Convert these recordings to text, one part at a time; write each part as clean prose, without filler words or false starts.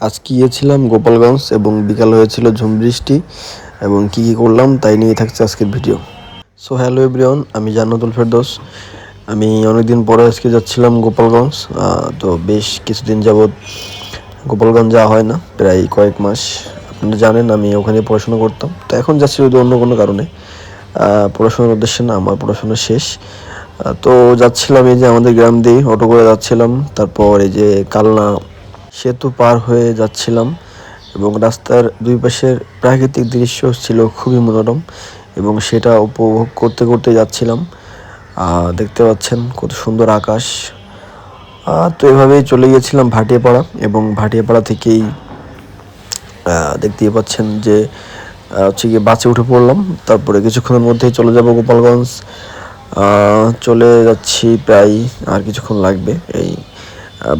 আজকে গিয়েছিলাম গোপালগঞ্জ এবং বিকাল হয়েছিল ঝুম বৃষ্টি এবং কী করলাম তাই নিয়ে থাকছে আজকের ভিডিও। সো হ্যালো এভরিওয়ান, আমি জান্নাতুল ফেরদৌস। আমি অনেকদিন পরে আজকে যাচ্ছিলাম গোপালগঞ্জ। তো বেশ কিছুদিন যাবৎ গোপালগঞ্জ যাওয়া হয় না, প্রায় কয়েক মাস। আপনারা জানেন আমি ওখানে পড়াশোনা করতাম, তো এখন যাচ্ছি যদি অন্য কোনো কারণে, পড়াশোনার উদ্দেশ্যে না, আমার পড়াশোনা শেষ। তো যাচ্ছিলাম এই যে আমাদের গ্রাম দিয়ে অটো করে যাচ্ছিলাম, তারপর এই যে কালনা সেতু পার হয়ে যাচ্ছিলাম এবং রাস্তার দুই পাশের প্রাকৃতিক দৃশ্য ছিল খুবই মনোরম এবং সেটা উপভোগ করতে করতে যাচ্ছিলাম। দেখতে পাচ্ছেন কত সুন্দর আকাশ। তো এভাবেই চলে গিয়েছিলাম ভাটিয়াপাড়া এবং ভাটিয়াপাড়া থেকেই দেখতেই পাচ্ছেন যে হচ্ছে গিয়ে বাসে উঠে পড়লাম। তারপরে কিছুক্ষণের মধ্যেই চলে যাব গোপালগঞ্জ। চলে যাচ্ছি প্রায়, আর কিছুক্ষণ লাগবে। এই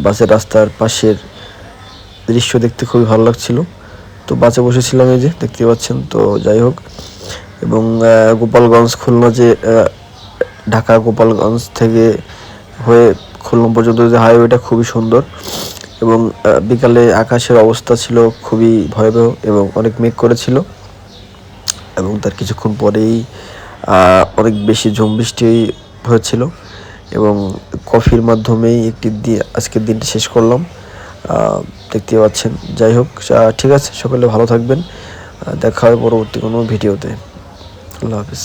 বাসের রাস্তার পাশের দৃশ্য দেখতে খুবই ভালো লাগছিল, তো বাসে বসেছিলাম, এই যে দেখতে পাচ্ছেন। তো যাই হোক, এবং গোপালগঞ্জ খুলনা যে ঢাকা গোপালগঞ্জ থেকে হয়ে খুলনা পর্যন্ত যে হাইওয়েটা খুবই সুন্দর এবং বিকালে আকাশের অবস্থা ছিল খুবই ভয়াবহ এবং অনেক মেঘ করেছিল এবং তার কিছুক্ষণ পরেই অনেক বেশি ঝুম বৃষ্টি হয়েছিল এবং কফির মাধ্যমেই আজকের দিনটি শেষ করলাম। দেখতে পাচ্ছেন। যাই হোক, ঠিক আছে, সকলে ভালো থাকবেন। দেখা হবে পরবর্তী কোনো ভিডিওতে। আল্লাহ হাফিজ।